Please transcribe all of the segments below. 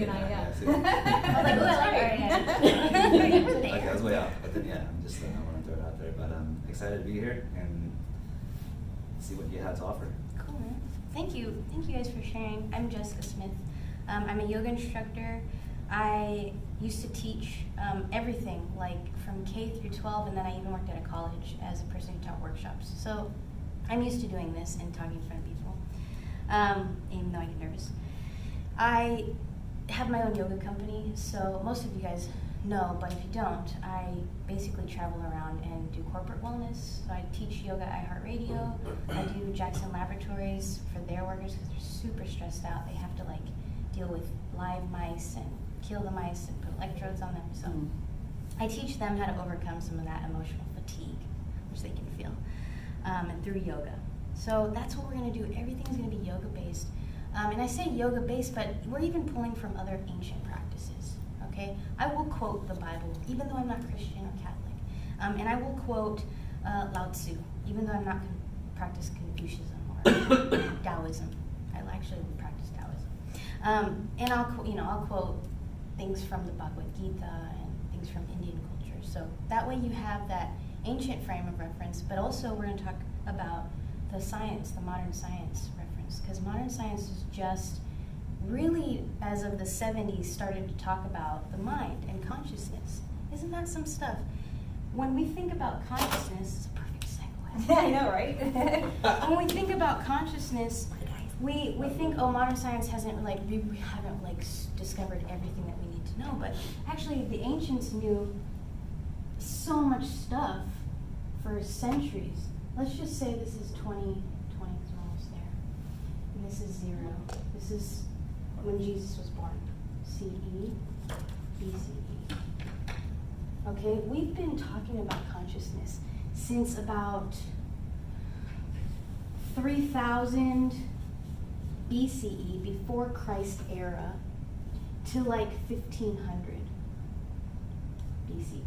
Good idea. I was like, ooh, I like it. Okay, I was way off, but then yeah, I'm just I want to throw it out there. But I'm excited to be here and see what you had to offer. Cool, man. Thank you guys for sharing. I'm Jessica Smith. I'm a yoga instructor. I used to teach everything, like from K through 12, and then I even worked at a college as a person who taught workshops. So I'm used to doing this and talking in front of people, even though I get nervous. I have my own yoga company, so most of you guys know, but if you don't, I basically travel around and do corporate wellness. So I teach yoga at iHeartRadio. I do Jackson Laboratories for their workers because they're super stressed out. They have to like deal with live mice and kill the mice and put electrodes on them. So I teach them how to overcome some of that emotional fatigue, which they can feel, and through yoga. So that's what we're going to do. Everything's going to be yoga based. And I say yoga based, but we're even pulling from other ancient practices. Okay, I will quote the Bible, even though I'm not Christian or Catholic, and I will quote Lao Tzu, even though I'm not practice Confucianism or Taoism. I actually practice Taoism, and I'll quote things from the Bhagavad Gita and things from Indian culture. So that way you have that ancient frame of reference, but also we're going to talk about the science, the modern science reference, because modern science is just really, as of the 70s, started to talk about the mind and consciousness. Isn't that some stuff? When we think about consciousness, it's a perfect segue. I know, right? When we think about consciousness, we think, oh, modern science hasn't we haven't discovered everything that we need to know. But actually, the ancients knew so much stuff for centuries. Let's just say this is 20 is almost there, and this is 0. This is when Jesus was born, CE, BCE. Okay, we've been talking about consciousness since about 3000 BCE, before Christ era, to like 1500 BCE.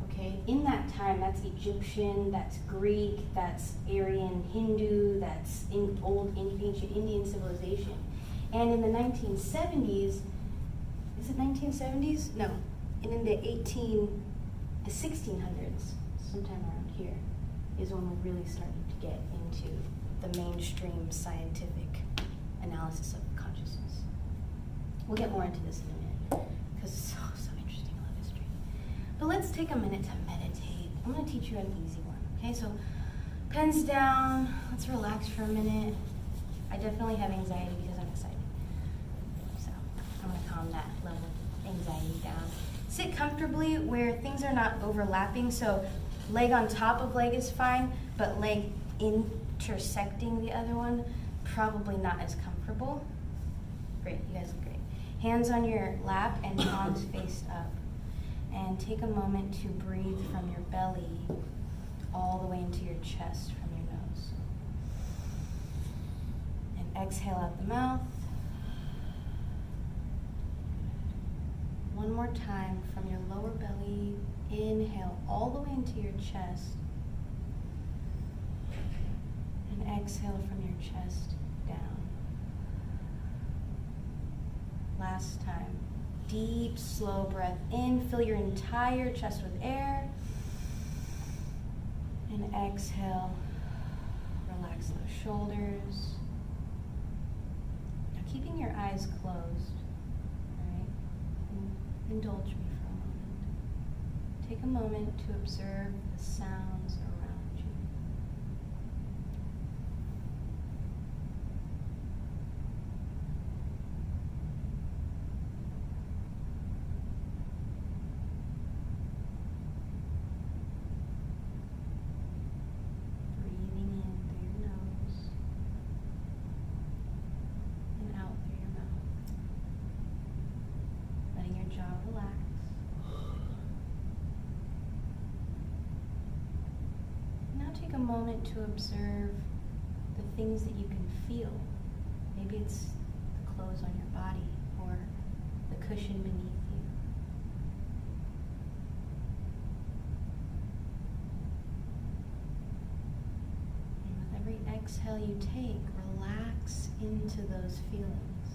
Okay, in that time, that's Egyptian, that's Greek, that's Aryan Hindu, that's in ancient Indian civilization. And in the 1970s, is it 1970s? No, and in the 1600s, sometime around here, is when we really started to get into the mainstream scientific analysis of consciousness. We'll get more into this in a minute, because it's so interesting. I love history. But let's take a minute to meditate. I'm going to teach you an easy one. Okay, so pens down. Let's relax for a minute. I definitely have anxiety because I'm excited. So I'm going to calm that level of anxiety down. Sit comfortably where things are not overlapping. So leg on top of leg is fine, but leg intersecting the other one, probably not as comfortable. Great, you guys look great. Hands on your lap and palms faced up. And take a moment to breathe from your belly all the way into your chest from your nose. And exhale out the mouth. One more time from your lower belly. Inhale all the way into your chest. And exhale from your chest down. Last time. Deep, slow breath in. Fill your entire chest with air. And exhale. Relax those shoulders. Now keeping your eyes closed. All right? Indulge me for a moment. Take a moment to observe the sounds around you. Breathing in through your nose and out through your mouth. Letting your jaw relax. Now take a moment to observe the things that you can feel. Maybe it's the clothes on your body or the cushion beneath you. And with every exhale you take, relax into those feelings.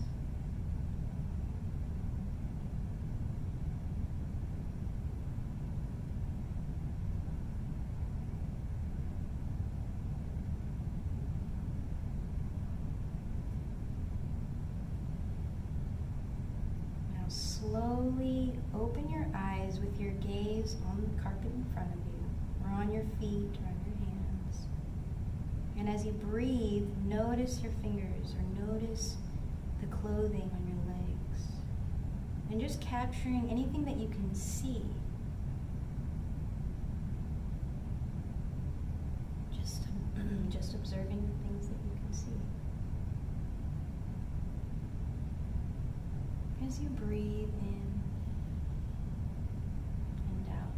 slowly open your eyes with your gaze on the carpet in front of you, or on your feet, or on your hands. And as you breathe, notice your fingers, or notice the clothing on your legs. And just capturing anything that you can see. Just observing the things that you can see. As you breathe in and out.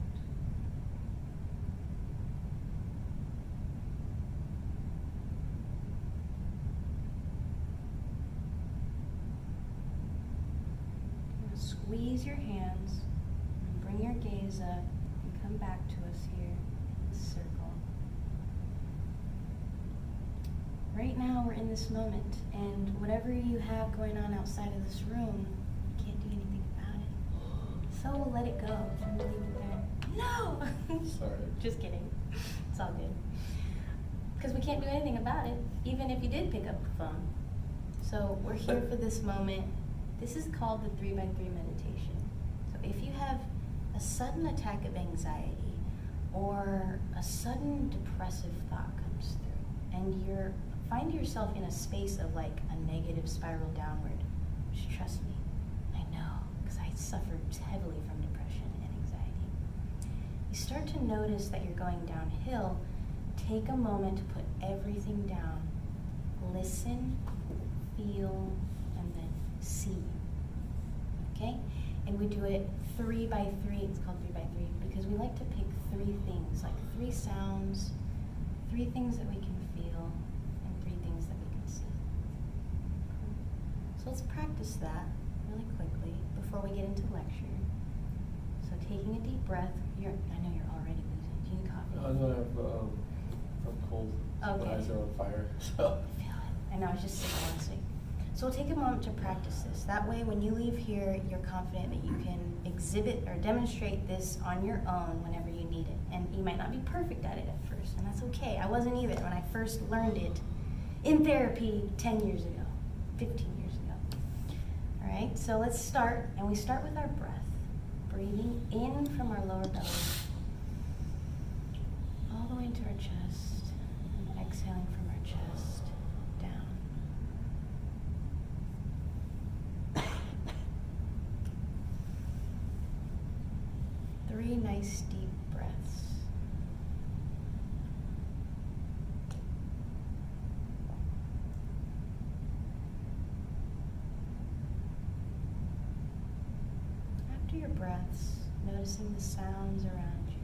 Now squeeze your hands and bring your gaze up and come back to us here in this circle. Right now we're in this moment, and whatever you have going on outside of this room, you can't do anything about it. So we'll let it go and leave it there. No! Sorry. Just kidding. It's all good. Because we can't do anything about it, even if you did pick up the phone. So we're here for this moment. This is called the 3x3 meditation. So if you have a sudden attack of anxiety or a sudden depressive thought comes through, and you find yourself in a space of like a negative spiral downward, just trust me, I know, because I suffered heavily from depression and anxiety. You start to notice that you're going downhill. Take a moment to put everything down. Listen, feel, and then see. Okay? And we do it 3x3. It's called 3x3 because we like to pick 3 things, like 3 sounds, 3 things that we can feel, and 3 things that we can see. So let's practice that really quickly before we get into lecture. So taking a deep breath. I know you're already losing. Do you need coffee? I know I'm cold. Okay. My eyes are on fire. So. I feel it. I know, I was just sick last week. So we'll take a moment to practice this. That way, when you leave here, you're confident that you can exhibit or demonstrate this on your own whenever you need it. And you might not be perfect at it at first, and that's okay. I wasn't either when I first learned it in therapy 10 years ago, 15 years ago. All right, so let's start, and we start with our breath. Breathing in from our lower belly, all the way into our chest, and exhaling from our chest down. Three nice deep breaths. After your breaths, noticing the sounds around you.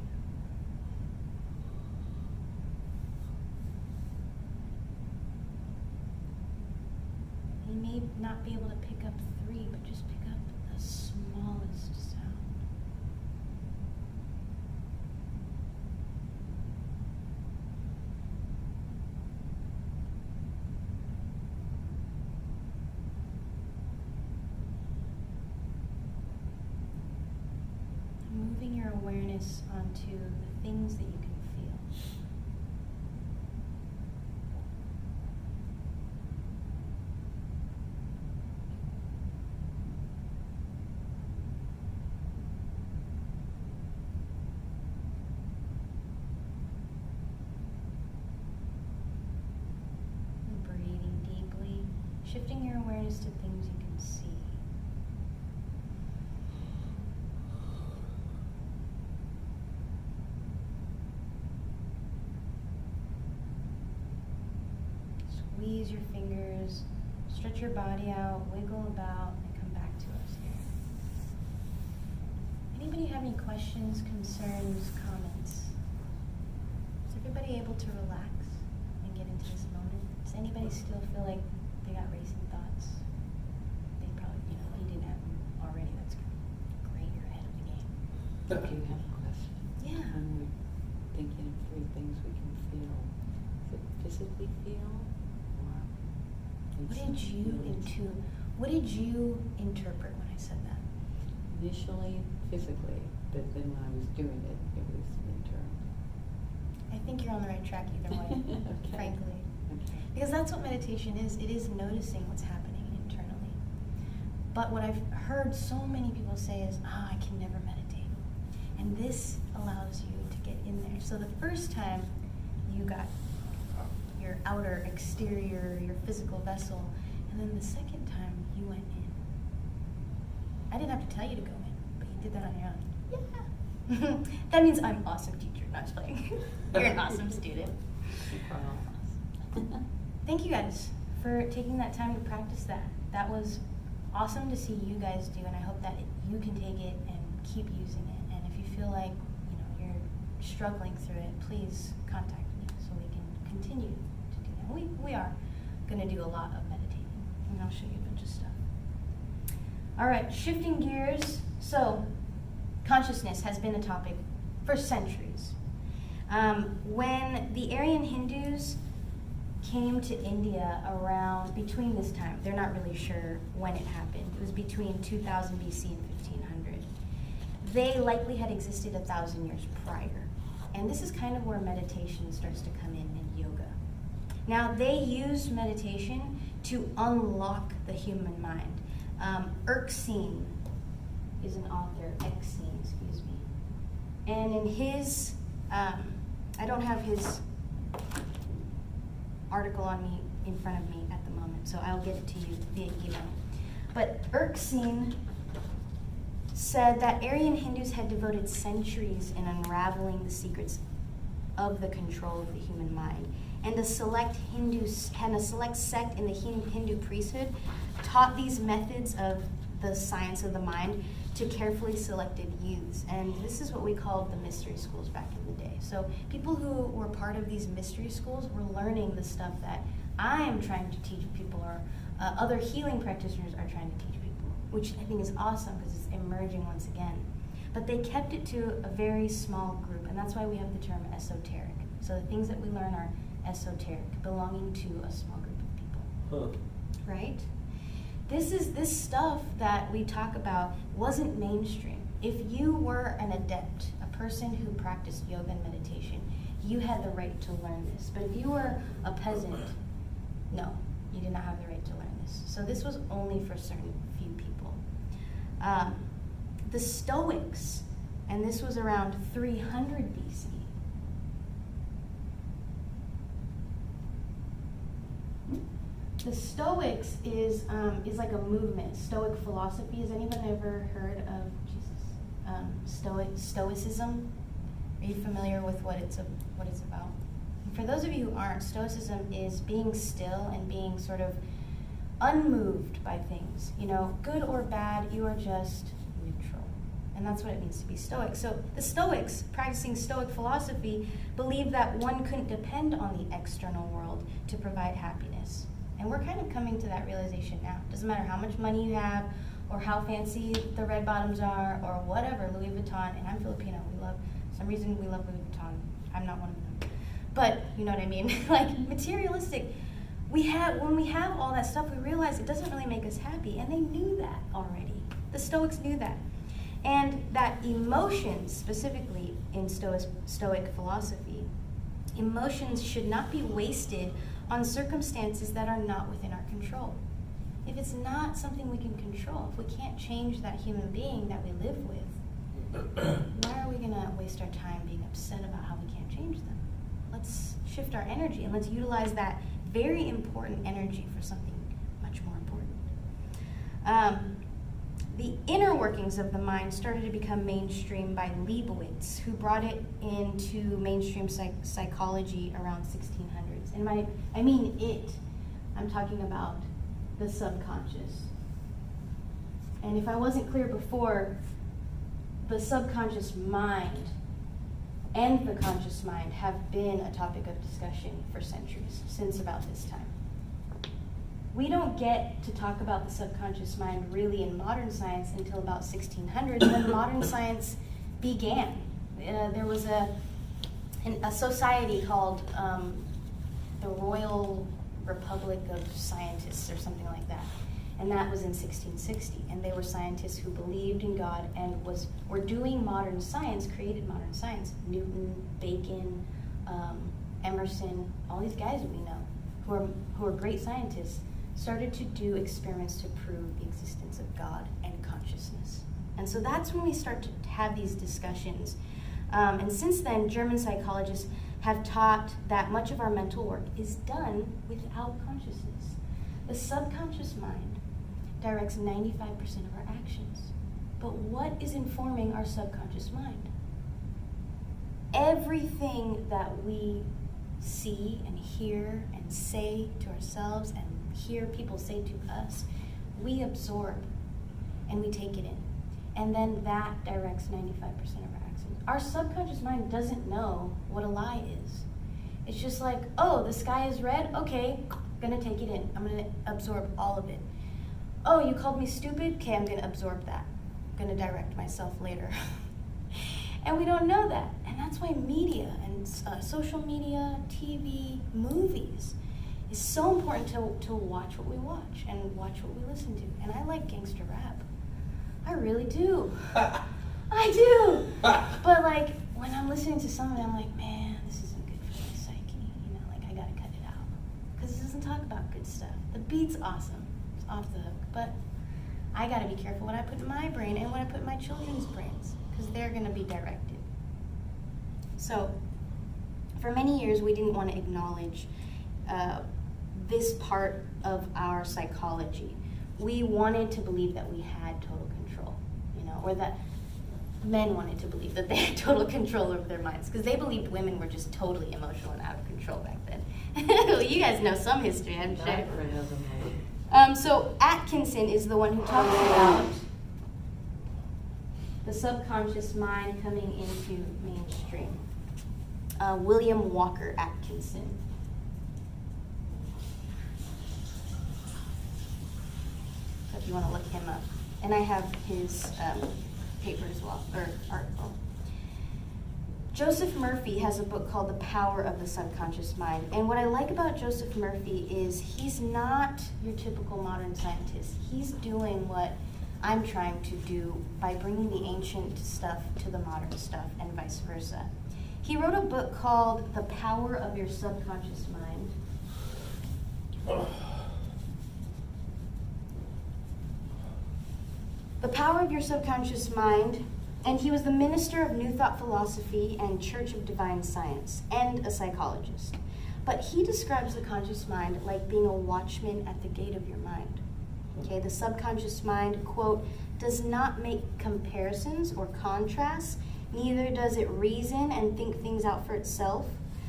You may not be able to pick up 3, but just pick up the smallest sound. Moving your awareness onto the things that you can feel. And breathing deeply, shifting your awareness to things you can see. Squeeze your fingers, stretch your body out, wiggle about, and come back to us here. Anybody have any questions, concerns, comments? Is everybody able to relax and get into this moment? Does anybody still feel like they got racing thoughts? They probably, if you didn't have them already, that's great, you're ahead of the game. Do you have a question? Yeah. When we're thinking of 3 things we can feel, is it physically feel? What did you interpret when I said that? Initially, physically, but then when I was doing it, it was internal. I think you're on the right track either way, Okay. frankly. Okay. Because that's what meditation is. It is noticing what's happening internally. But what I've heard so many people say is, I can never meditate. And this allows you to get in there. So the first time you got your outer exterior, your physical vessel, and then the second time you went in. I didn't have to tell you to go in, but you did that on your own. Yeah. That means I'm awesome teacher, not just playing. You're an awesome student. Thank you guys for taking that time to practice that. That was awesome to see you guys do, and I hope that you can take it and keep using it. And if you feel like you're struggling through it, please contact me so we can continue to do that. We are going to do a lot of meditating, and I'll show you a bunch of stuff. All right, shifting gears. So, consciousness has been a topic for centuries. When the Aryan Hindus came to India around between this time, they're not really sure when it happened. It was between 2000 BC and 1500. They likely had existed 1,000 years prior. And this is kind of where meditation starts to come in and yoga. Now, they used meditation to unlock the human mind. Erskine is an author, excuse me. And in his, I don't have his article on me in front of me at the moment, so I'll get it to you via email. But Erskine said that Aryan Hindus had devoted centuries in unraveling the secrets of the control of the human mind. And a select sect in the Hindu priesthood taught these methods of the science of the mind to carefully selected youths. And this is what we called the mystery schools back in the day. So people who were part of these mystery schools were learning the stuff that I am trying to teach people, or other healing practitioners are trying to teach people, which I think is awesome because it's emerging once again. But they kept it to a very small group, and that's why we have the term esoteric. So the things that we learn are esoteric, belonging to a small group of people. Right? This stuff that we talk about wasn't mainstream. If you were an adept, a person who practiced yoga and meditation, you had the right to learn this. But if you were a peasant, no, you did not have the right to learn this. So this was only for certain few people. The Stoics, and this was around 300 BC. The Stoics is like a movement. Stoic philosophy. Has anyone ever heard of Stoicism? Are you familiar with what it's about? And for those of you who aren't, Stoicism is being still and being sort of unmoved by things. Good or bad, you are just neutral. And that's what it means to be Stoic. So the Stoics, practicing Stoic philosophy, believed that one couldn't depend on the external world to provide happiness. And we're kind of coming to that realization now. Doesn't matter how much money you have, or how fancy the red bottoms are, or whatever, Louis Vuitton. And I'm Filipino. We love Louis Vuitton. I'm not one of them. But you know what I mean? Like materialistic. When we have all that stuff, we realize it doesn't really make us happy. And they knew that already. The Stoics knew that. And that emotions, specifically in Stoic philosophy, emotions should not be wasted on circumstances that are not within our control. If it's not something we can control, if we can't change that human being that we live with, why are we going to waste our time being upset about how we can't change them? Let's shift our energy and let's utilize that very important energy for something much more important. The inner workings of the mind started to become mainstream by Leibowitz, who brought it into mainstream psychology around 1600s. And I'm talking about the subconscious. And if I wasn't clear before, the subconscious mind and the conscious mind have been a topic of discussion for centuries, since about this time. We don't get to talk about the subconscious mind really in modern science until about 1600s, when modern science began. There was a society called the Royal Republic of Scientists or something like that. And that was in 1660. And they were scientists who believed in God and were doing modern science, created modern science. Newton, Bacon, Emerson, all these guys we know who are great scientists, started to do experiments to prove the existence of God and consciousness. And so that's when we start to have these discussions. And since then, German psychologists have taught that much of our mental work is done without consciousness. The subconscious mind directs 95% of our actions. But what is informing our subconscious mind? Everything that we see and hear and say to ourselves and hear people say to us, we absorb and we take it in. And then that directs 95% of our actions. Our subconscious mind doesn't know what a lie is. It's just like, oh, the sky is red? Okay, gonna take it in. I'm gonna absorb all of it. Oh, you called me stupid? Okay, I'm gonna absorb that. I'm gonna direct myself later. And we don't know that. And that's why media and social media, TV, movies is so important to watch what we watch and watch what we listen to. And I like gangster rap. I really do. I do. But like when I'm listening to something, I'm like, man, this isn't good for my psyche. You know, like I gotta cut it out. Because it doesn't talk about good stuff. The beat's awesome. It's off the hook. But I gotta be careful what I put in my brain and what I put in my children's brains. Because they're gonna be directed. So, for many years, we didn't want to acknowledge this part of our psychology. We wanted to believe that we had total control, you know, or that men wanted to believe that they had total control over their minds, because they believed women were just totally emotional and out of control back then. Well, you guys know some history, I'm sure. That resonates. So Atkinson is the one who talks about the subconscious mind coming into mainstream. William Walker Atkinson. So if you want to look him up. And I have his paper as well, or article. Joseph Murphy has a book called The Power of the Subconscious Mind. And what I like about Joseph Murphy is he's not your typical modern scientist. He's doing what I'm trying to do by bringing the ancient stuff to the modern stuff and vice versa. He wrote a book called The Power of Your Subconscious Mind. The Power of Your Subconscious Mind, and he was the minister of New Thought Philosophy and Church of Divine Science, and a psychologist. But he describes the conscious mind like being a watchman at the gate of your mind. Okay, the subconscious mind, quote, does not make comparisons or contrasts, neither does it reason and think things out for itself.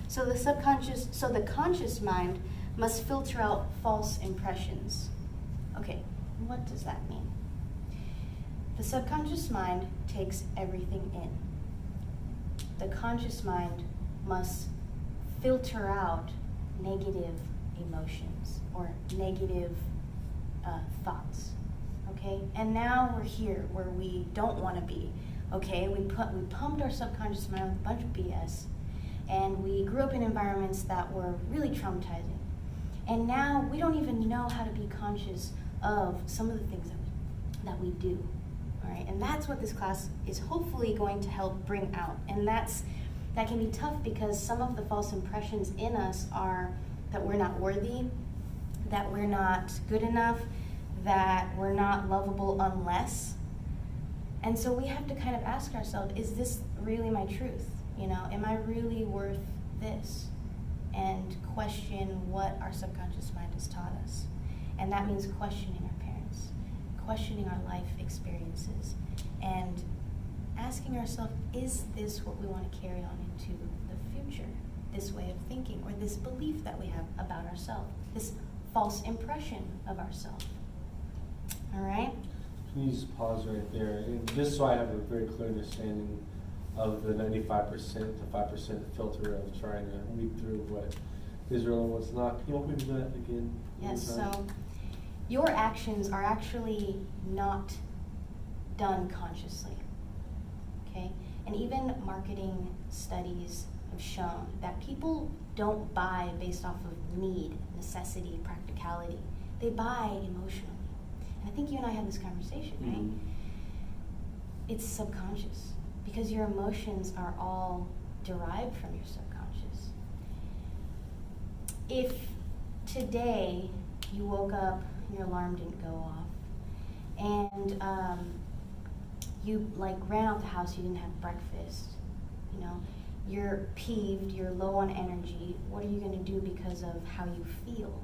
So the conscious mind must filter out false impressions. Okay, what does that mean? The subconscious mind takes everything in. The conscious mind must filter out negative emotions or negative thoughts. Okay, and now we're here where we don't want to be. Okay, we pumped our subconscious mind with a bunch of BS, and we grew up in environments that were really traumatizing. And now we don't even know how to be conscious of some of the things that we do. All right, and that's what this class is hopefully going to help bring out. And that can be tough because some of the false impressions in us are that we're not worthy, that we're not good enough, that we're not lovable unless. And so we have to kind of ask ourselves, is this really my truth? You know, am I really worth this? And question what our subconscious mind has taught us. And that means questioning our parents, questioning our life experiences, and asking ourselves, is this what we want to carry on into the future? This way of thinking, or this belief that we have about ourselves, this false impression of ourselves. All right? Can you just pause right there? And just so I have a very clear understanding of the 95% to 5% filter of trying to read through what Israel and what's not. Can you walk me through that again? Yes, so your actions are actually not done consciously, okay? And even marketing studies have shown that people don't buy based off of need, necessity, practicality. They buy emotionally. And I think you and I had this conversation, right? Mm-hmm. It's subconscious because your emotions are all derived from your subconscious. If today you woke up, your alarm didn't go off, and you like ran out the house, you didn't have breakfast, you know, you're peeved, you're low on energy, what are you going to do because of how you feel?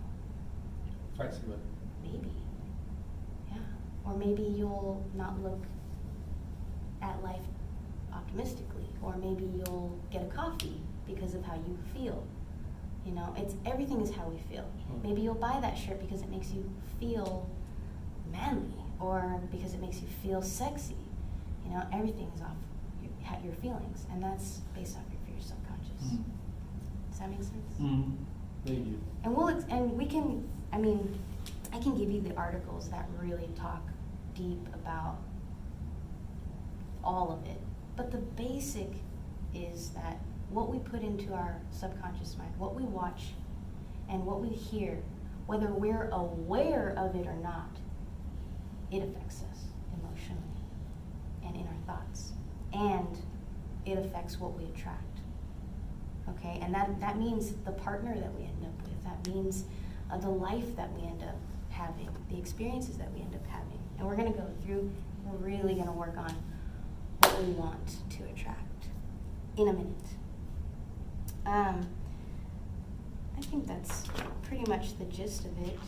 Fight somebody. Maybe. Yeah. Or maybe you'll not look at life optimistically, or maybe you'll get a coffee because of how you feel. You know, everything is how we feel. Maybe you'll buy that shirt because it makes you feel manly, or because it makes you feel sexy. You know, everything is off your feelings, and that's based off your subconscious. Does that make sense? Thank you. And we can, I mean, I can give you the articles that really talk deep about all of it. But the basic is that what we put into our subconscious mind, what we watch and what we hear, whether we're aware of it or not, it affects us emotionally and in our thoughts. And it affects what we attract. Okay, and that means the partner that we end up with. That means the life that we end up having, the experiences that we end up having. And we're going to go through, we're really going to work on what we want to attract in a minute. I think that's pretty much the gist of it.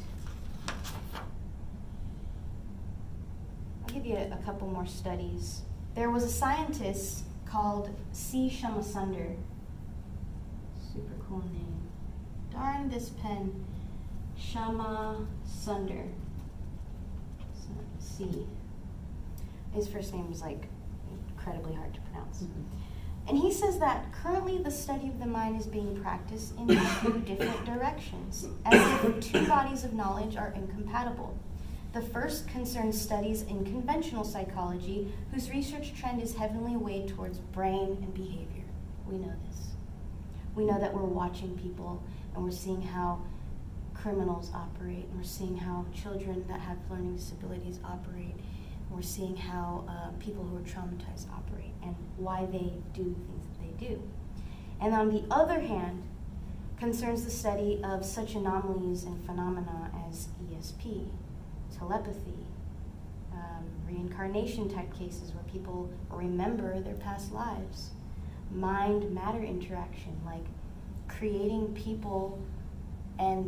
I'll give you a couple more studies. There was a scientist called C. Shamasunder. Super cool name. Darn this pen. Shamasunder. C. His first name is like incredibly hard to pronounce. And he says that currently the study of the mind is being practiced in two different directions, as if two bodies of knowledge are incompatible. The first concerns studies in conventional psychology, whose research trend is heavily weighed towards brain and behavior. We know this. We know that we're watching people and we're seeing how criminals operate, and we're seeing how children that have learning disabilities operate, and we're seeing how people who are traumatized operate and why they do the things that they do. And on the other hand, concerns the study of such anomalies and phenomena as ESP, telepathy, reincarnation type cases where people remember their past lives, mind-matter interaction, like creating people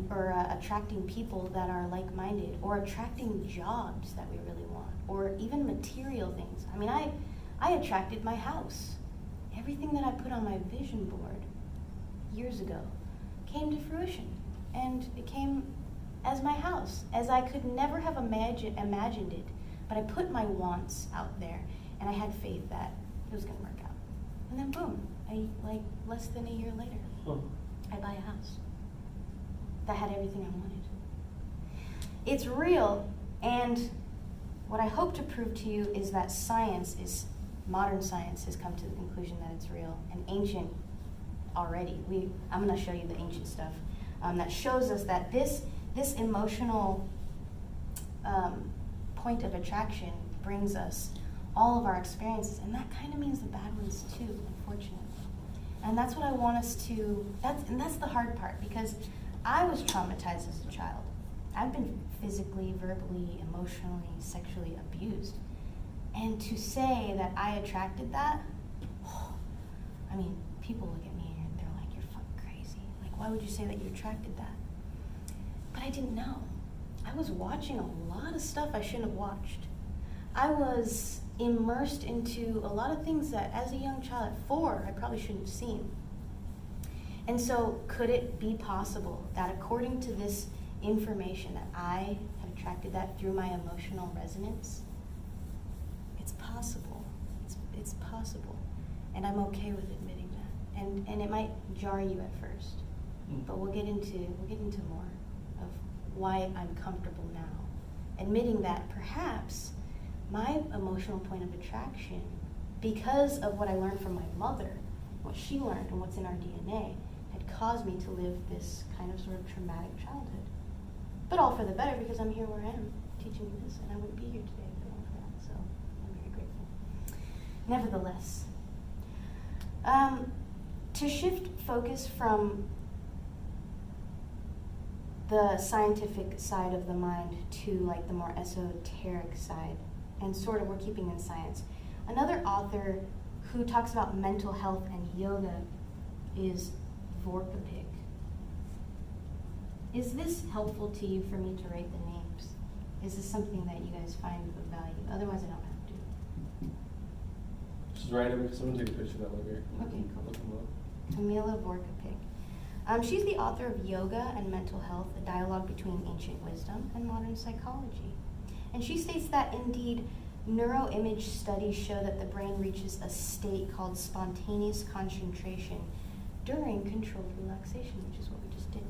or attracting people that are like-minded, or attracting jobs that we really want, or even material things. I mean, I attracted my house. Everything that I put on my vision board years ago came to fruition, and it came as my house, as I could never have imagined it. But I put my wants out there, and I had faith that it was going to work out. And then boom, like less than a year later, I buy a house that had everything I wanted. It's real, and what I hope to prove to you is that modern science has come to the conclusion that it's real, and ancient already. I'm going to show you the ancient stuff that shows us that this emotional point of attraction brings us all of our experiences, and that kind of means the bad ones too, unfortunately. And that's what I want us to, that's the hard part, because I was traumatized as a child. I've been physically, verbally, emotionally, sexually abused. And to say that I attracted that, I mean, people look at me and they're like, you're fucking crazy. Like, why would you say that you attracted that? But I didn't know. I was watching a lot of stuff I shouldn't have watched. I was immersed into a lot of things that as a young child at 4, I probably shouldn't have seen. And so could it be possible that according to this information that I had attracted that through my emotional resonance? It's possible. It's possible. And I'm okay with admitting that. And it might jar you at first. But we'll get into more of why I'm comfortable now. Admitting that perhaps my emotional point of attraction, because of what I learned from my mother, what she learned and what's in our DNA, had caused me to live this kind of sort of traumatic childhood. But all for the better, because I'm here where I am, teaching you this, and I wouldn't be here today if it weren't for that, so I'm very grateful. Nevertheless, to shift focus from the scientific side of the mind to like the more esoteric side, and sort of we're keeping in science. Another author who talks about mental health and yoga is Vorkapik. Is this helpful to you for me to write the names? Is this something that you guys find of value? Otherwise, I don't have to. Just write them, because someone take a picture of that later. Okay, cool. Look them up. Camila Vorkapik. She's the author of Yoga and Mental Health, a dialogue between ancient wisdom and modern psychology. And she states that indeed, neuroimage studies show that the brain reaches a state called spontaneous concentration during controlled relaxation, which is what we just did.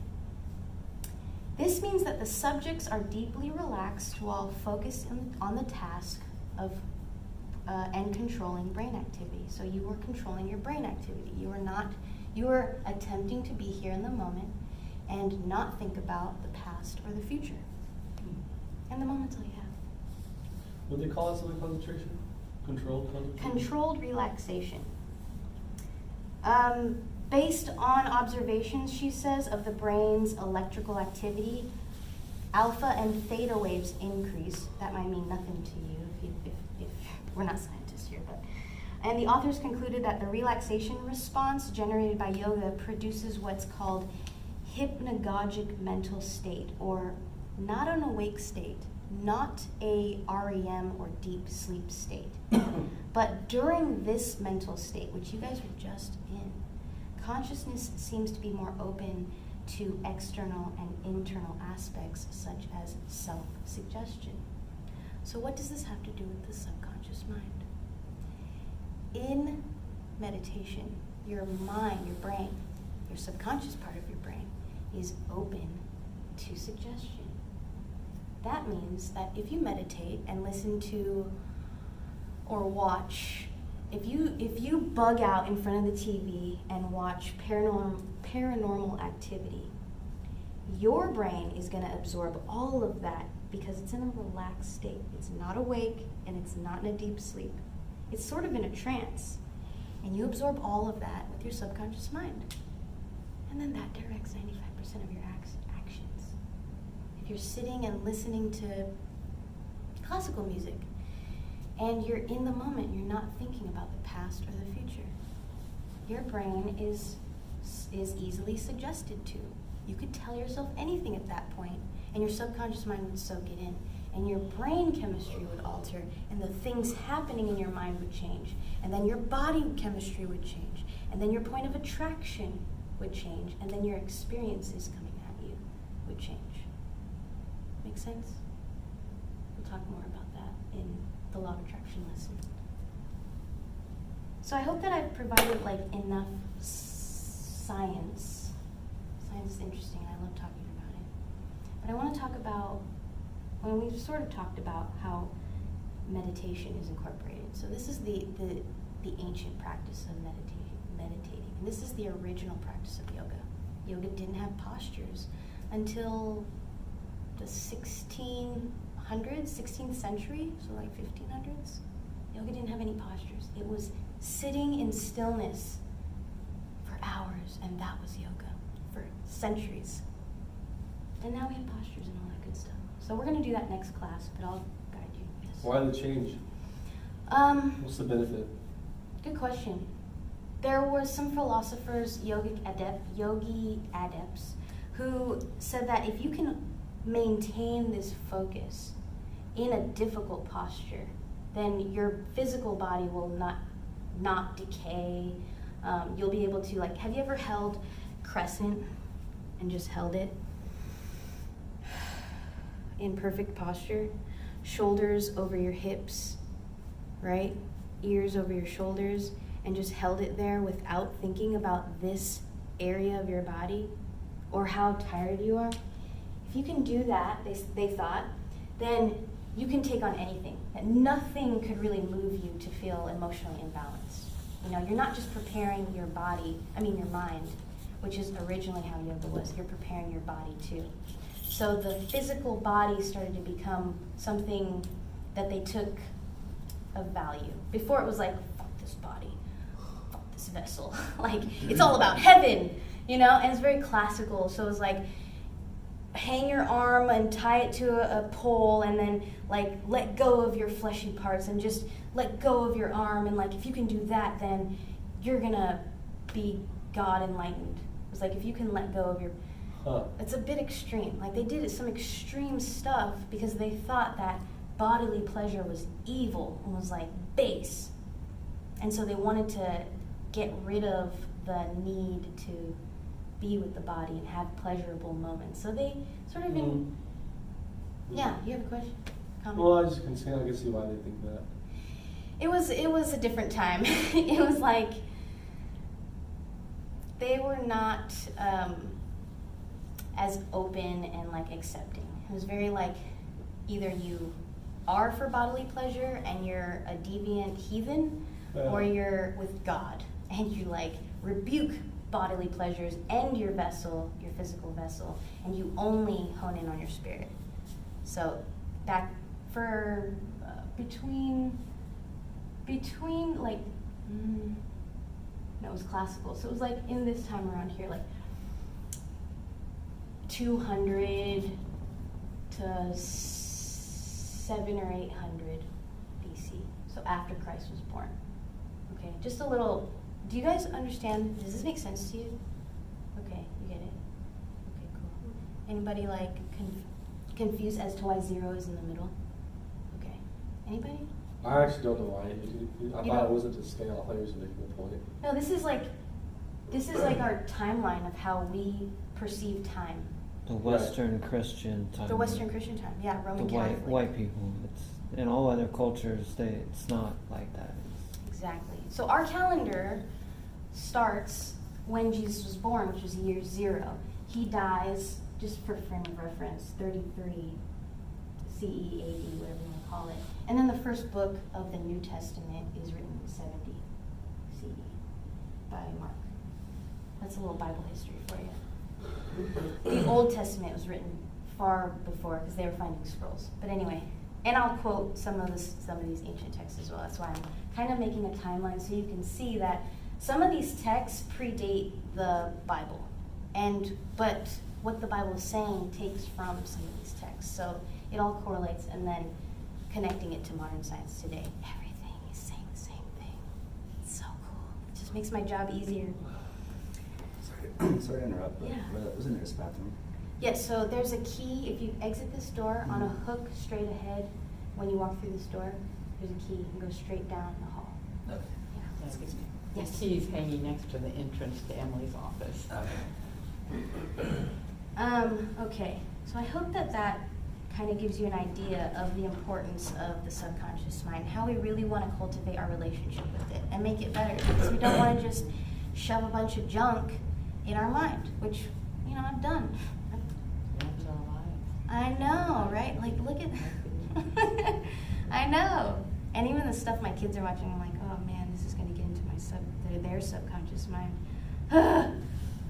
This means that the subjects are deeply relaxed while focused on the task of and controlling brain activity. So you are controlling your brain activity. You are attempting to be here in the moment and not think about the past or the future. And the moment's all you have. What do they call it? Something concentration? Controlled concentration? Controlled relaxation. Based on observations, she says, of the brain's electrical activity, alpha and theta waves increase. That might mean nothing to you if we're not scientists here, but. And the authors concluded that the relaxation response generated by yoga produces what's called hypnagogic mental state, or not an awake state, not a REM or deep sleep state. But during this mental state, which you guys were just in, consciousness seems to be more open to external and internal aspects such as self-suggestion. So what does this have to do with the subconscious mind? In meditation, your mind, your brain, your subconscious part of your brain is open to suggestion. That means that if you meditate and listen to or watch, if you bug out in front of the TV and watch paranormal activity, your brain is going to absorb all of that because it's in a relaxed state. It's not awake and it's not in a deep sleep. It's sort of in a trance. And you absorb all of that with your subconscious mind. And then that directs 95% of your actions. If you're sitting and listening to classical music, and you're in the moment, you're not thinking about the past or the future, your brain is easily suggested to. You could tell yourself anything at that point, and your subconscious mind would soak it in. And your brain chemistry would alter, and the things happening in your mind would change. And then your body chemistry would change. And then your point of attraction would change. And then your experiences coming at you would change. Make sense? We'll talk more about that in the law of attraction lesson. So I hope that I've provided like enough science. Science is interesting, and I love talking about it. But I want to talk about, when we've sort of talked about how meditation is incorporated. So this is the ancient practice of meditating. And this is the original practice of yoga. Yoga didn't have postures until the 1600s, 16th century, so like 1500s. Yoga didn't have any postures. It was sitting in stillness for hours, and that was yoga for centuries. And now we have postures and all that good stuff. So we're going to do that next class, but I'll guide you. Yes. Why the change? What's the benefit? Good question. There were some philosophers, yogi adepts, who said that if you can maintain this focus in a difficult posture, then your physical body will not decay. You'll be able to, like, have you ever held crescent and just held it in perfect posture? Shoulders over your hips, right? Ears over your shoulders, and just held it there without thinking about this area of your body or how tired you are. If you can do that, they thought, then you can take on anything. That nothing could really move you to feel emotionally imbalanced. You know, you're not just preparing your mind, which is originally how yoga was. You're preparing your body too. So the physical body started to become something that they took of value. Before it was like, fuck this body, fuck this vessel. Like, it's all about heaven, you know? And it's very classical. So it was like, hang your arm and tie it to a pole and then like let go of your fleshy parts and just let go of your arm, and like if you can do that, then you're gonna be God enlightened. It was like if you can let go of your, it's a bit extreme. Like they did some extreme stuff because they thought that bodily pleasure was evil and was like base, and so they wanted to get rid of the need to be with the body and have pleasurable moments. So they sort of yeah, you have a question? Comment? Well, I just can see why they think that. It was a different time. It was like they were not as open and like accepting. It was very like either you are for bodily pleasure and you're a deviant heathen, or you're with God and you like rebuke bodily pleasures and your vessel, your physical vessel, and you only hone in on your spirit. So back for between like no, it was classical, so it was like in this time around here, like 200 to 700 or 800 BC, so after Christ was born. Okay, just a little. Do you guys understand? Does this make sense to you? Okay, you get it. Okay, cool. Anybody like confused as to why 0 is in the middle? Okay. Anybody? I actually don't know why. I You thought it don't? wasn't to scale. I thought he was making a point. No, this is like our timeline of how we perceive time. The Western Christian time. The Western Christian time, yeah, The Roman Catholic. white people. It's in all other cultures. It's not like that. Exactly. So our calendar starts when Jesus was born, which was year 0. He dies, just for frame of reference, 33 CE, AD, whatever you want to call it. And then the first book of the New Testament is written in 70 CE by Mark. That's a little Bible history for you. The Old Testament was written far before because they were finding scrolls. But anyway, and I'll quote some of these ancient texts as well. That's why I'm kind of making a timeline so you can see that some of these texts predate the Bible, but what the Bible is saying takes from some of these texts. So it all correlates, and then connecting it to modern science today, everything is saying the same thing. It's so cool. It just makes my job easier. Sorry to interrupt, but Yeah. wasn't there a bathroom? Yes, so there's a key. If you exit this door on a hook straight ahead, when you walk through this door, there's a key. You can go straight down the hall. Okay. Yeah. Excuse me. Yes. The key's hanging next to the entrance to Emily's office. Okay, so I hope that kind of gives you an idea of the importance of the subconscious mind, how we really want to cultivate our relationship with it and make it better, because we don't want to just shove a bunch of junk in our mind, which, I've done. That's our lives. I know, right? Like, look at I know. And even the stuff my kids are watching, I'm like, oh man, this is going to get into their subconscious mind.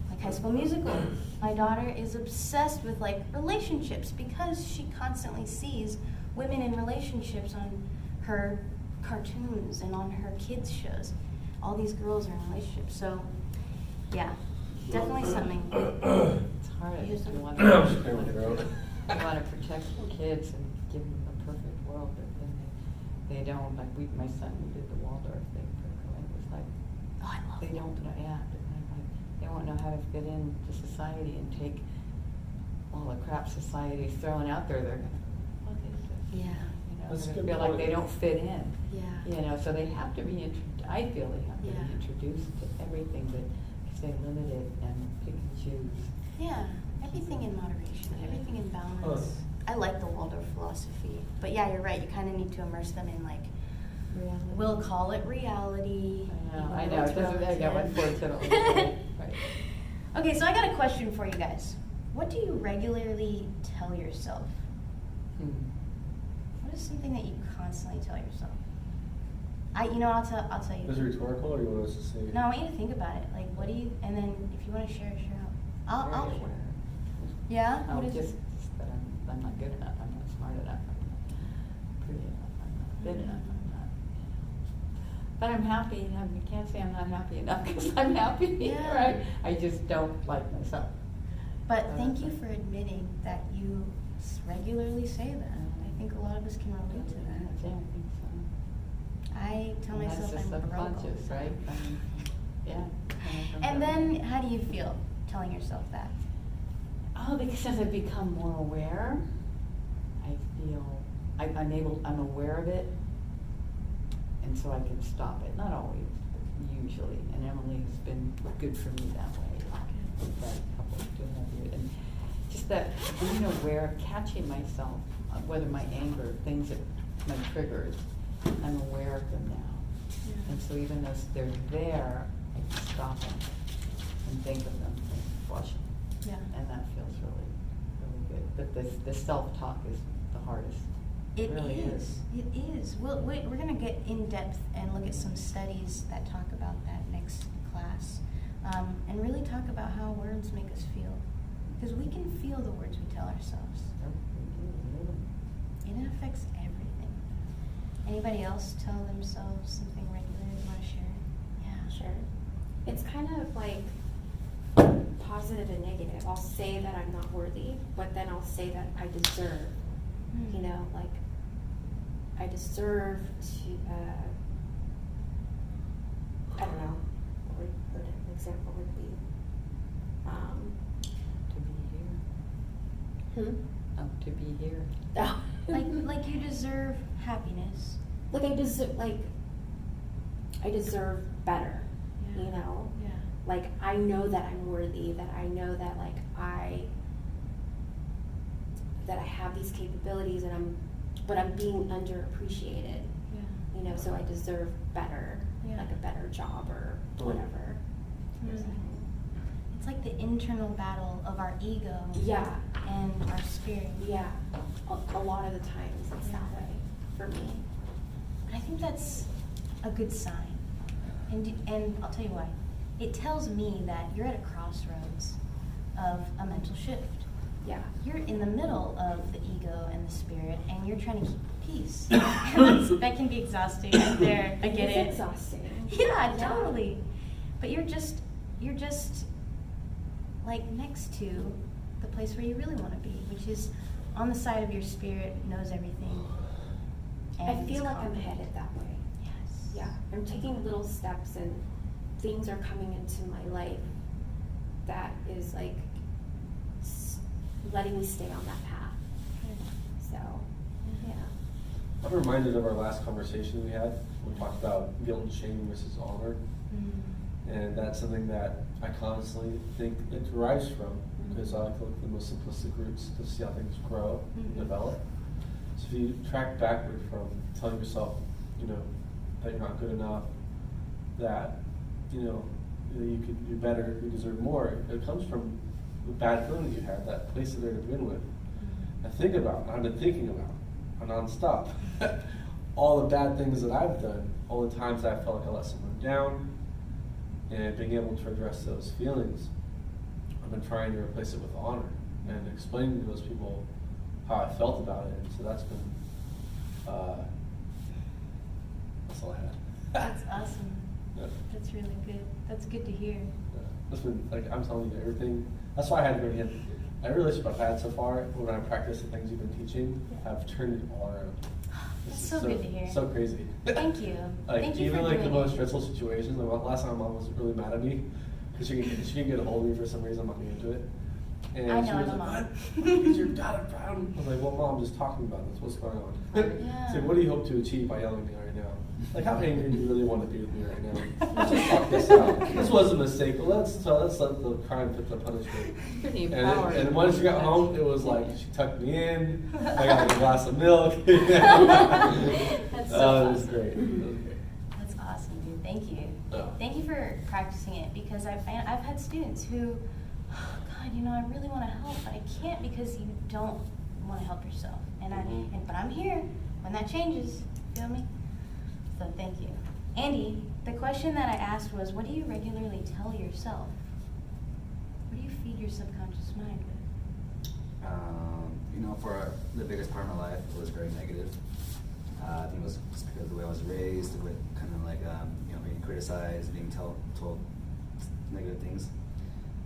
Like High School Musical. My daughter is obsessed with like relationships because she constantly sees women in relationships on her cartoons and on her kids shows. All these girls are in relationships. So, yeah, definitely something. It's hard. You You just- want Throat. to protect the kids and give them a perfect world, but then they don't. Like my son, who did the Waldorf thing for Cohen, was like, Oh, I love they don't know. Yeah, they won't know how to fit into society and take all the crap society's throwing out there. They're gonna, what is this? Yeah. That's They're a gonna good feel like point. they don't fit in. Yeah. So they have to be. I feel they have to Yeah. be introduced to everything, but because they limit it and pick and choose. Yeah, everything in moderation, everything in balance. I like the Waldorf philosophy. But yeah, you're right. You kind of need to immerse them in like, Reality. we'll call it reality. I even know. though It doesn't. I got one relative. for it. Right. Okay, so I got a question for you guys. What do you regularly tell yourself? What is something that you constantly tell yourself? I'll tell you. Is it rhetorical, or you want us to say? No, I want you to think about it. Like, what do you? And then if you want to share out. I'll Very share. aware. Yeah. Oh, What is just it? that I'm not good enough. I'm not smart enough. I'm not pretty enough. I'm not fit enough. I'm not. But I'm happy. You can't say I'm not happy enough because I'm happy, Yeah. right? I just don't like myself. But thank you for admitting that you regularly say that. I think a lot of us can relate to that. Yeah, I think so. I tell And myself that's the I'm broke all the subconscious, time. right? Yeah. And then, how do you feel telling yourself that? Oh, because as I become more aware, I feel I'm aware of it, and so I can stop it. Not always, but usually. And Emily's been good for me that way. That couple doing that, and just that being aware, catching myself, whether my anger, things that my triggers, I'm aware of them now. Yeah. And so even though they're there, I can stop them and think of them and flush them. Yeah. And that feels really, really good. But the self-talk is the hardest. It really is. It is. We're going to get in depth and look at some studies that talk about that next class, and really talk about how words make us feel, because we can feel the words we tell ourselves. It affects everything. Anybody else tell themselves something regular they want to share? Yeah. Sure. It's kind of like positive and negative. I'll say that I'm not worthy, but then I'll say that I deserve. Mm. You know, like I deserve to. I don't know what an example would be. To be here. Oh, to be here. Like you deserve happiness. Like I deserve better. Yeah. You know. Yeah. Like I know that I'm worthy. That I know that that I have these capabilities, and I'm being underappreciated. Yeah. You know, so I deserve better, Yeah. like a better job or whatever. Mm. It's like the internal battle of our ego. Yeah. And our spirit. Yeah, a lot of the times it's that way for me. I think that's a good sign. And I'll tell you why. It tells me that you're at a crossroads of a mental shift. Yeah. You're in the middle of the ego and the spirit, and you're trying to keep peace. That can be exhausting right there. I get it. It's exhausting. Yeah, totally. But you're just like next to the place where you really want to be, which is on the side of your spirit, knows everything. I and feel is like I'm calm. headed that way. Yes. Yeah, I'm taking little steps and things are coming into my life that is like letting me stay on that path. So, yeah. I'm reminded of our last conversation we had. We talked about guilt and shame versus honor. Mm. And that's something that I constantly think it derives from, because I like to look at the most simplistic roots to see how things grow and develop. So if you track backward from telling yourself, that you're not good enough, that, you could do better, you deserve more, it comes from the bad feeling that you had, that place there to begin with. I've been thinking about, nonstop, all the bad things that I've done, all the times I felt like I let someone down, and being able to address those feelings. I've been trying to replace it with honor and explaining to those people how I felt about it. And so that's been, that's all I had. That's awesome. Yeah. That's really good. That's good to hear. Yeah. That's been, I'm telling you, everything. That's why I had to go again. Every relationship I've had so far, when I practice the things you've been teaching, I've turned it all around. That's This is so good to hear. So crazy. Thank you. Thank you even for like doing the most it. stressful situations. Like last time, Mom was really mad at me because she didn't get a hold of me for some reason. I'm not getting into it. And I she know, was I'm a like, mom. "What? Because your dad a problem." I was like, "Well, Mom, I'm just talking about this. What's going on?" Yeah. She's like, "What do you hope to achieve by yelling at me right now? Like, how angry do you really want to be with me right now? Let's just talk this out. This was a mistake, but let's let the crime fit the punishment." Pretty And empowering. and once she got home, it was like she tucked me in. I got like a glass of milk. That's so It was awesome. great. It was great. That's awesome, dude. Thank you. Oh. Thank you for practicing it, because I've had students who, oh, God, I really want to help, but I can't because you don't want to help yourself. But I'm here when that changes. Feel me? So thank you. Andy, the question that I asked was, what do you regularly tell yourself? What do you feed your subconscious mind with? For the biggest part of my life, it was very negative. I think it was just because of the way I was raised, with kind of like, being criticized, being told negative things.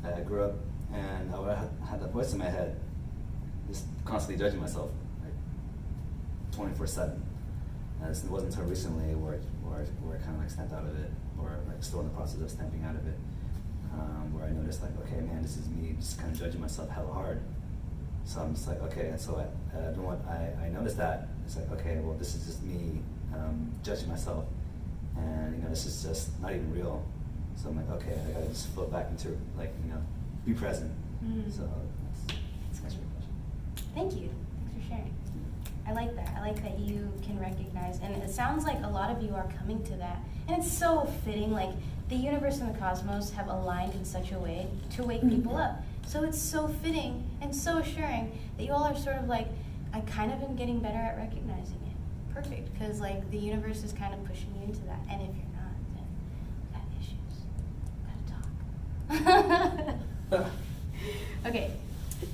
I grew up and I would have that voice in my head, just constantly judging myself, like 24/7. And it wasn't until recently where I kind of like snapped out of it, or like still in the process of snapping out of it, where I noticed like, okay, man, this is me just kind of judging myself hella hard. So I'm just like, okay, and so I noticed that. It's like, okay, well, this is just me judging myself, and this is just not even real. So I'm like, okay, I gotta just float back into like, be present. So that's my question. Thank you. Thanks for sharing. I like that. I like that you can recognize, and it sounds like a lot of you are coming to that. And it's so fitting, like the universe and the cosmos have aligned in such a way to wake people up. So it's so fitting and so assuring that you all are sort of like, I kind of am getting better at recognizing it. Perfect, because like the universe is kind of pushing you into that. And if you're not, then we got issues. Gotta talk. Okay.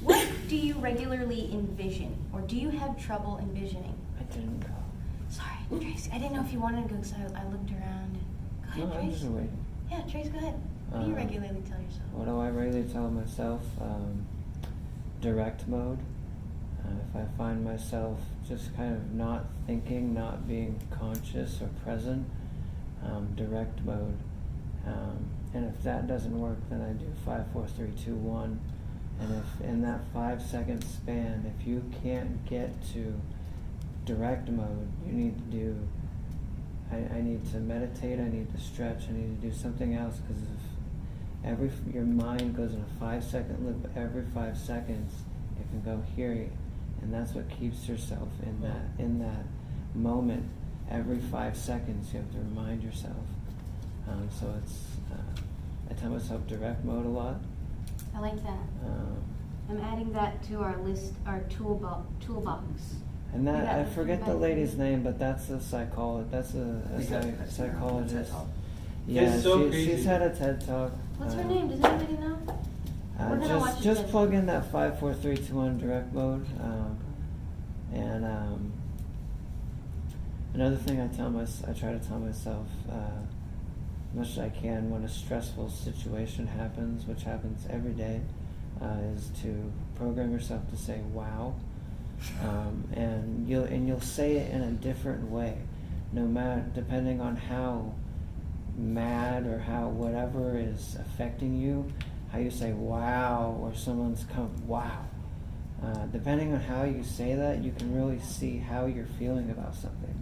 What do you regularly envision, or do you have trouble envisioning? I didn't go. Sorry, Trace. I didn't know if you wanted to go because I looked around. Go ahead, No, I'm Trace. just waiting. Yeah, Trace, go ahead. What do you regularly tell yourself? What do I regularly tell myself? Direct mode. If I find myself just kind of not thinking, not being conscious or present, direct mode. And if that doesn't work, then I do 5, 4, 3, 2, 1. And if in that 5-second span, if you can't get to direct mode, you need to do, I need to meditate, I need to stretch, I need to do something else, because if your mind goes in a 5-second loop, every 5 seconds, it can go here, and that's what keeps yourself in that moment. Every 5 seconds, you have to remind yourself. So it's, I tell myself direct mode a lot. I like that. I'm adding that to our list, our toolbox. And that, Yeah, I that's forget the pretty lady's bad. name, but that's a psychologist. That's a psychologist. Yeah, It's so she's crazy. had a TED talk. What's her name? Does anybody know? We're gonna watch it Just then. plug in that 5, 4, 3, 2, 1 direct mode. Another thing I try to tell myself as much as I can when a stressful situation happens, which happens every day, is to program yourself to say "wow," and you'll say it in a different way, no matter depending on how mad or how whatever is affecting you, how you say "wow" or someone's come "wow." Depending on how you say that, you can really see how you're feeling about something.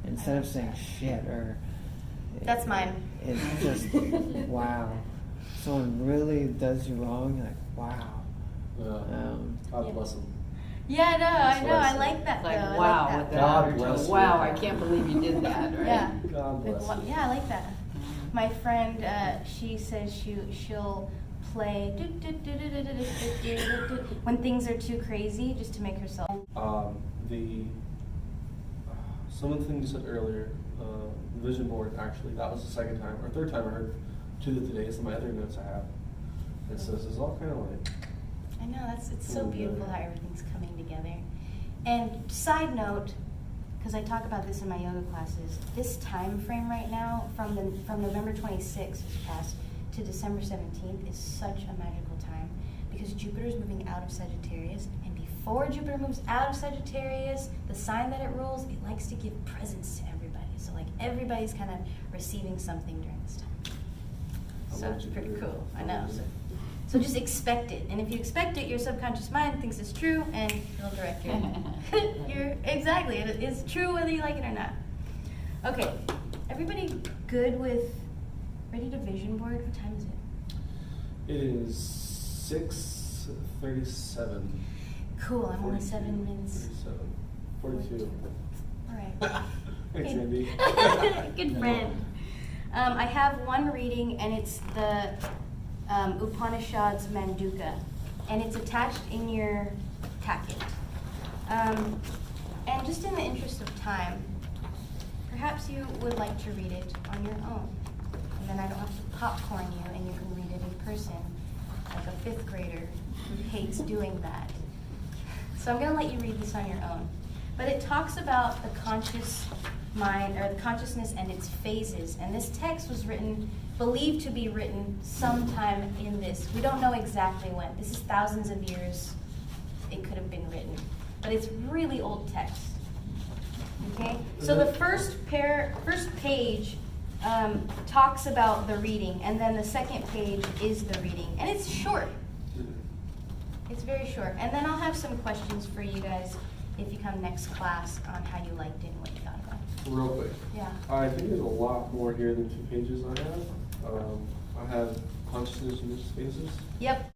Instead of saying "shit" or That's mine. It's just wow. Someone really does you wrong, you're like wow. God bless them. Yeah, no, That's I what know. I I say. like that. Like, though. I wow, like what the that. God other bless tone. you. Wow, I can't believe you did that, right? Yeah. God bless you. Yeah, I like that. My friend, she says she'll play when things are too crazy, just to make herself. Some of the things you said earlier, the vision board, actually, that was the second time or third time I heard to the today. Some of my other notes I have. It says it's all kind of like. I know, it's so Oh, beautiful yeah. how everything's coming together. And side note, because I talk about this in my yoga classes, this time frame right now, from November 26th this past to December 17th, is such a magical time, because Jupiter's moving out of Sagittarius, and before Jupiter moves out of Sagittarius, the sign that it rules, it likes to give presents to everybody. So like everybody's kind of receiving something during this time. I So love it's pretty Jupiter. cool, I know. So just expect it, and if you expect it, your subconscious mind thinks it's true, and it'll direct exactly, it's true whether you like it or not. Okay, everybody good with, ready to vision board? What time is it? It is 6:37. Cool, I'm only 7 minutes. 42. All right. Thanks, Andy. Good friend. I have one reading, and it's the Upanishads Manduka, and it's attached in your packet. And just in the interest of time, perhaps you would like to read it on your own, and then I don't have to popcorn you, and you can read it in person, like a 5th grader who hates doing that. So I'm going to let you read this on your own. But it talks about the conscious mind, or the consciousness and its phases. And this text was written, believed to be written sometime in this. We don't know exactly when. This is thousands of years it could have been written. But it's really old text. Okay? So the first page talks about the reading, and then the second page is the reading. And it's short. It's very short. And then I'll have some questions for you guys if you come next class on how you liked it and what you thought about it. Real quick. Yeah. I think there's a lot more here than 2 pages I have. I have consciousness in its phases. Yep.